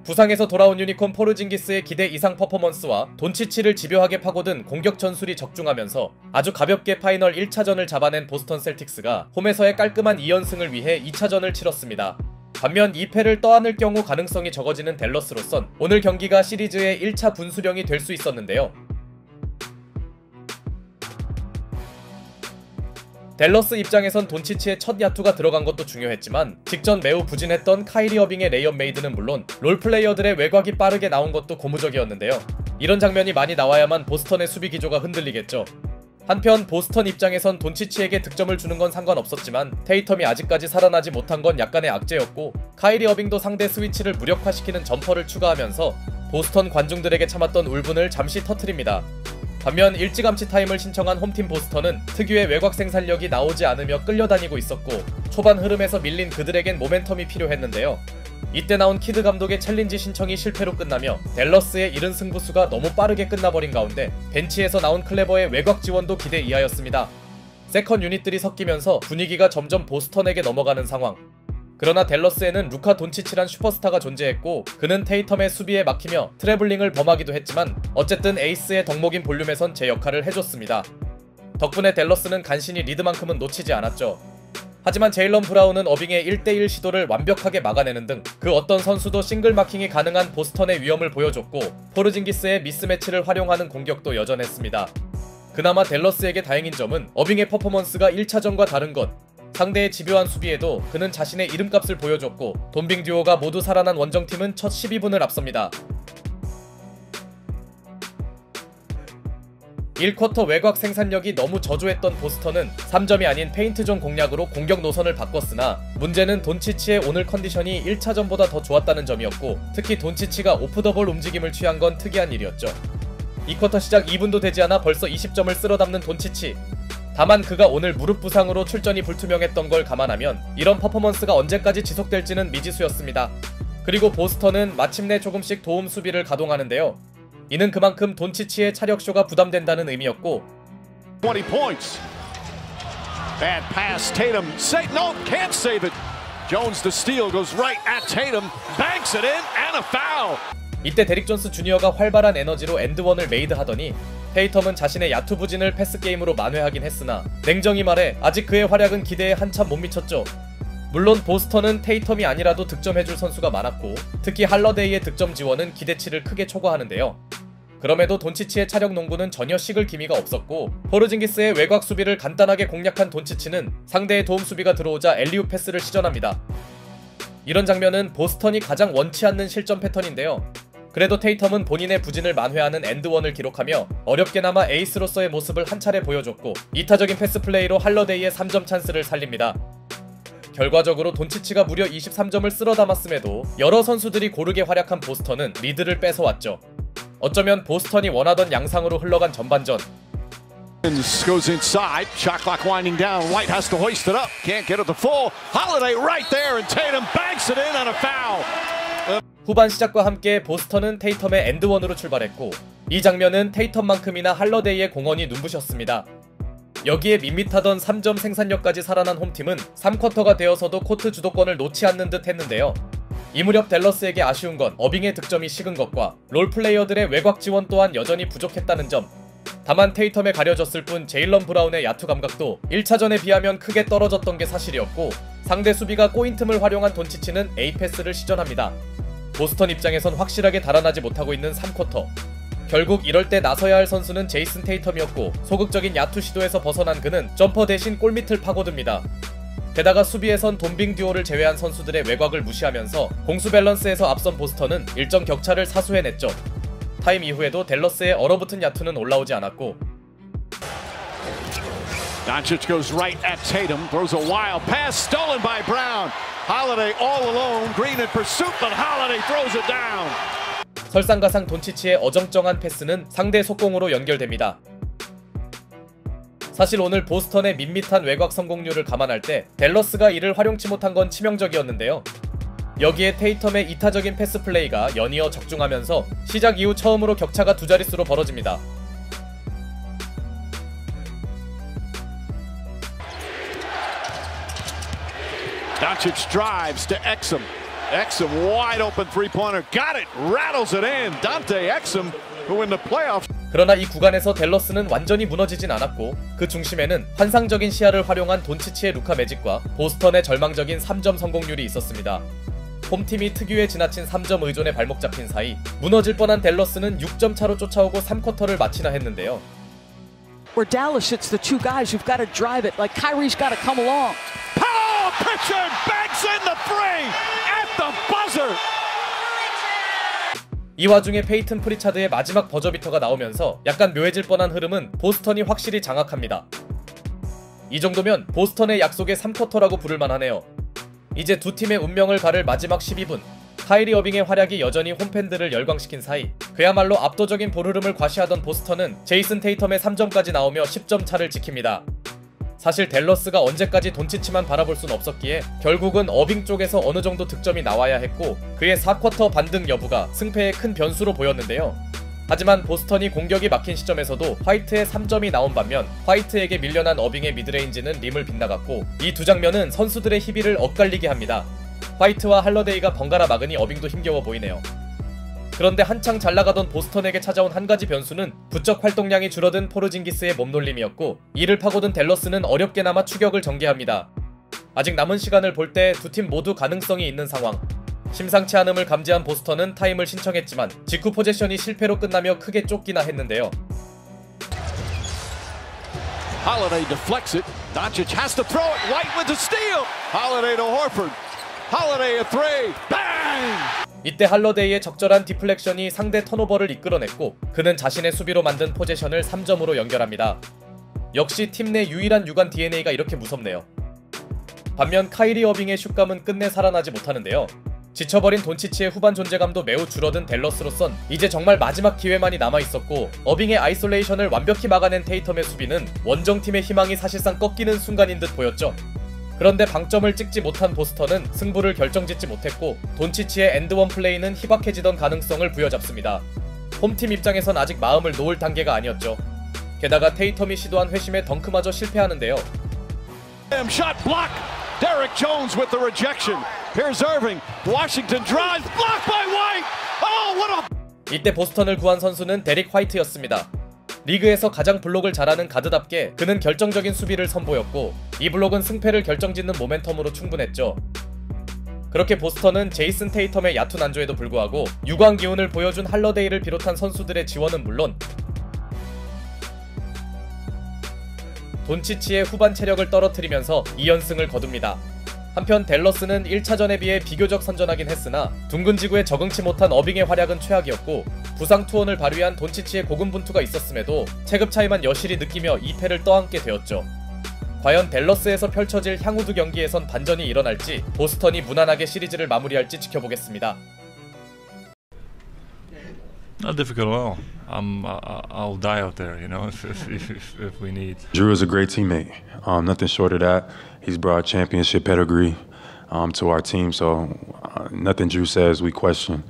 부상에서 돌아온 유니콘 포르징기스의 기대 이상 퍼포먼스와 돈치치를 집요하게 파고든 공격 전술이 적중하면서 아주 가볍게 파이널 1차전을 잡아낸 보스턴 셀틱스가 홈에서의 깔끔한 2연승을 위해 2차전을 치렀습니다. 반면 2패를 떠안을 경우 가능성이 적어지는 댈러스로선 오늘 경기가 시리즈의 1차 분수령이 될 수 있었는데요. 댈러스 입장에선 돈치치의 첫 야투가 들어간 것도 중요했지만 직전 매우 부진했던 카이리 어빙의 레이업 메이드는 물론 롤플레이어들의 외곽이 빠르게 나온 것도 고무적이었는데요. 이런 장면이 많이 나와야만 보스턴의 수비 기조가 흔들리겠죠. 한편 보스턴 입장에선 돈치치에게 득점을 주는 건 상관없었지만 테이텀이 아직까지 살아나지 못한 건 약간의 악재였고 카이리 어빙도 상대 스위치를 무력화시키는 점퍼를 추가하면서 보스턴 관중들에게 참았던 울분을 잠시 터뜨립니다. 반면 일찌감치 타임을 신청한 홈팀 보스턴은 특유의 외곽 생산력이 나오지 않으며 끌려다니고 있었고 초반 흐름에서 밀린 그들에겐 모멘텀이 필요했는데요. 이때 나온 키드 감독의 챌린지 신청이 실패로 끝나며 댈러스의 이른 승부수가 너무 빠르게 끝나버린 가운데 벤치에서 나온 클레버의 외곽 지원도 기대 이하였습니다. 세컨 유닛들이 섞이면서 분위기가 점점 보스턴에게 넘어가는 상황. 그러나 댈러스에는 루카 돈치치란 슈퍼스타가 존재했고 그는 테이텀의 수비에 막히며 트래블링을 범하기도 했지만 어쨌든 에이스의 덕목인 볼륨에선 제 역할을 해줬습니다. 덕분에 댈러스는 간신히 리드만큼은 놓치지 않았죠. 하지만 제일런 브라운은 어빙의 1대1 시도를 완벽하게 막아내는 등 그 어떤 선수도 싱글 마킹이 가능한 보스턴의 위험을 보여줬고 포르징기스의 미스매치를 활용하는 공격도 여전했습니다. 그나마 댈러스에게 다행인 점은 어빙의 퍼포먼스가 1차전과 다른 것. 상대의 집요한 수비에도 그는 자신의 이름값을 보여줬고 돈빙 듀오가 모두 살아난 원정팀은 첫 12분을 앞섭니다. 1쿼터 외곽 생산력이 너무 저조했던 보스턴은 3점이 아닌 페인트존 공략으로 공격 노선을 바꿨으나 문제는 돈치치의 오늘 컨디션이 1차전보다 더 좋았다는 점이었고 특히 돈치치가 오프 더 볼 움직임을 취한 건 특이한 일이었죠. 2쿼터 시작 2분도 되지 않아 벌써 20점을 쓸어담는 돈치치. 다만 그가 오늘 무릎 부상으로 출전이 불투명했던 걸 감안하면 이런 퍼포먼스가 언제까지 지속될지는 미지수였습니다. 그리고 보스턴은 마침내 조금씩 도움 수비를 가동하는데요. 이는 그만큼 돈치치의 차력쇼가 부담된다는 의미였고 20 points. Bad pass. Tatum. No, can't save it. Jones the steal goes right at Tatum. Banks it in and a foul. 이때 데릭 존스 주니어가 활발한 에너지로 엔드원을 메이드하더니 테이텀은 자신의 야투 부진을 패스게임으로 만회하긴 했으나 냉정히 말해 아직 그의 활약은 기대에 한참 못 미쳤죠. 물론 보스턴은 테이텀이 아니라도 득점해줄 선수가 많았고 특히 할러데이의 득점 지원은 기대치를 크게 초과하는데요. 그럼에도 돈치치의 차력 농구는 전혀 식을 기미가 없었고 포르징기스의 외곽 수비를 간단하게 공략한 돈치치는 상대의 도움 수비가 들어오자 엘리웁 패스를 시전합니다. 이런 장면은 보스턴이 가장 원치 않는 실점 패턴인데요. 그래도 테이텀은 본인의 부진을 만회하는 엔드원을 기록하며 어렵게나마 에이스로서의 모습을 한 차례 보여줬고 이타적인 패스 플레이로 할러데이의 3점 찬스를 살립니다. 결과적으로 돈치치가 무려 23점을 쓸어 담았음에도 여러 선수들이 고르게 활약한 보스턴은 리드를 뺏어왔죠. 어쩌면 보스턴이 원하던 양상으로 흘러간 전반전. Goes inside. Shot clock winding down. White has to hoist it up. Can't get it to full. Holiday right there and Tatum banks it in on a foul. 후반 시작과 함께 보스턴은 테이텀의 엔드원으로 출발했고 이 장면은 테이텀만큼이나 할러데이의 공헌이 눈부셨습니다. 여기에 밋밋하던 3점 생산력까지 살아난 홈팀은 3쿼터가 되어서도 코트 주도권을 놓지 않는 듯 했는데요. 이 무렵 댈러스에게 아쉬운 건 어빙의 득점이 식은 것과 롤플레이어들의 외곽 지원 또한 여전히 부족했다는 점. 다만 테이텀에 가려졌을 뿐 제일런 브라운의 야투 감각도 1차전에 비하면 크게 떨어졌던 게 사실이었고 상대 수비가 꼬인 틈을 활용한 돈치치는 A 패스를 시전합니다. 보스턴 입장에선 확실하게 달아나지 못하고 있는 3쿼터. 결국 이럴 때 나서야 할 선수는 제이슨 테이텀이었고 소극적인 야투 시도에서 벗어난 그는 점퍼 대신 골밑을 파고듭니다. 게다가 수비에선 돈빙 듀오를 제외한 선수들의 외곽을 무시하면서 공수 밸런스에서 앞선 보스턴은 일정 격차를 사수해냈죠. 타임 이후에도 댈러스의 얼어붙은 야투는 올라오지 않았고 Doncic goes right at Tatum, throws a wild pass, stolen by Brown. Holiday all alone, Green in pursuit, but Holiday throws it down. 설상가상 돈치치의 어정쩡한 패스는 상대 속공으로 연결됩니다. 사실 오늘 보스턴의 밋밋한 외곽 성공률을 감안할 때 댈러스가 이를 활용치 못한 건 치명적이었는데요. 여기에 테이텀의 이타적인 패스 플레이가 연이어 적중하면서 시작 이후 처음으로 격차가 두 자릿수로 벌어집니다. Doncic drives to Exum. Exum wide open three-pointer. Got it. Rattles it in. Dante Exum, who in the playoffs. 그러나 이 구간에서 댈러스는 완전히 무너지진 않았고 그 중심에는 환상적인 시야를 활용한 돈치치의 루카 매직과 보스턴의 절망적인 3점 성공률이 있었습니다. 홈팀이 특유의 지나친 3점 의존에 발목 잡힌 사이 무너질 뻔한 댈러스는 6점 차로 쫓아오고 3쿼터를 마치나 했는데요. Where Dallas, it's the two guys who've got to drive it. Like Kyrie's got to come along. Paul Pritchard banks in the three at the buzzer. 이 와중에 페이튼 프리차드의 마지막 버저비터가 나오면서 약간 묘해질 뻔한 흐름은 보스턴이 확실히 장악합니다. 이 정도면 보스턴의 약속의 3쿼터라고 부를만 하네요. 이제 두 팀의 운명을 가를 마지막 12분. 카이리 어빙의 활약이 여전히 홈팬들을 열광시킨 사이 그야말로 압도적인 볼 흐름을 과시하던 보스턴은 제이슨 테이텀의 3점까지 나오며 10점 차를 지킵니다. 사실 댈러스가 언제까지 돈치치만 바라볼 순 없었기에 결국은 어빙 쪽에서 어느 정도 득점이 나와야 했고 그의 4쿼터 반등 여부가 승패에 큰 변수로 보였는데요. 하지만 보스턴이 공격이 막힌 시점에서도 화이트의 3점이 나온 반면 화이트에게 밀려난 어빙의 미드레인지는 림을 빗나갔고 이 두 장면은 선수들의 희비를 엇갈리게 합니다. 화이트와 할러데이가 번갈아 막으니 어빙도 힘겨워 보이네요. 그런데 한창 잘나가던 보스턴에게 찾아온 한 가지 변수는 부쩍 활동량이 줄어든 포르징기스의 몸놀림이었고 이를 파고든 댈러스는 어렵게나마 추격을 전개합니다. 아직 남은 시간을 볼 때 두 팀 모두 가능성이 있는 상황. 심상치 않음을 감지한 보스턴은 타임을 신청했지만 직후 포제션이 실패로 끝나며 크게 쫓기나 했는데요. Holiday deflects it. Doncic has to throw it. White with the steal. Holiday to Horford. Holiday a three. Bang! 이때 할러데이의 적절한 디플렉션이 상대 턴오버를 이끌어냈고 그는 자신의 수비로 만든 포제션을 3점으로 연결합니다. 역시 팀 내 유일한 유관 DNA가 이렇게 무섭네요. 반면 카이리 어빙의 슛감은 끝내 살아나지 못하는데요. 지쳐버린 돈치치의 후반 존재감도 매우 줄어든 댈러스로선 이제 정말 마지막 기회만이 남아있었고 어빙의 아이솔레이션을 완벽히 막아낸 테이텀의 수비는 원정팀의 희망이 사실상 꺾이는 순간인 듯 보였죠. 그런데 방점을 찍지 못한 보스턴은 승부를 결정짓지 못했고 돈치치의 엔드원 플레이는 희박해지던 가능성을 부여잡습니다. 홈팀 입장에선 아직 마음을 놓을 단계가 아니었죠. 게다가 테이텀이 시도한 회심에 덩크마저 실패하는데요. Shot block. Derrick Jones with the rejection. Here's Irving. Washington drives. Blocked by White. Oh, what a... 이때 보스턴을 구한 선수는 데릭 화이트였습니다. 리그에서 가장 블록을 잘하는 가드답게 그는 결정적인 수비를 선보였고 이 블록은 승패를 결정짓는 모멘텀으로 충분했죠. 그렇게 보스턴은 제이슨 테이텀의 얕은 안조에도 불구하고 유광 기운을 보여준 할러데이를 비롯한 선수들의 지원은 물론 돈치치의 후반 체력을 떨어뜨리면서 2연승을 거둡니다. 한편 댈러스는 1차전에 비해 비교적 선전하긴 했으나 둥근 지구에 적응치 못한 어빙의 활약은 최악이었고 부상 투혼을 발휘한 돈치치의 고군분투가 있었음에도 체급 차이만 여실히 느끼며 2패를 떠안게 되었죠. 과연 댈러스에서 펼쳐질 향후 두 경기에선 반전이 일어날지 보스턴이 무난하게 시리즈를 마무리할지 지켜보겠습니다. Not difficult at all. I'll die out there, you know, if we need. Drew is a great teammate. Nothing short of that. He's brought championship pedigree to our team, so nothing Drew says we question.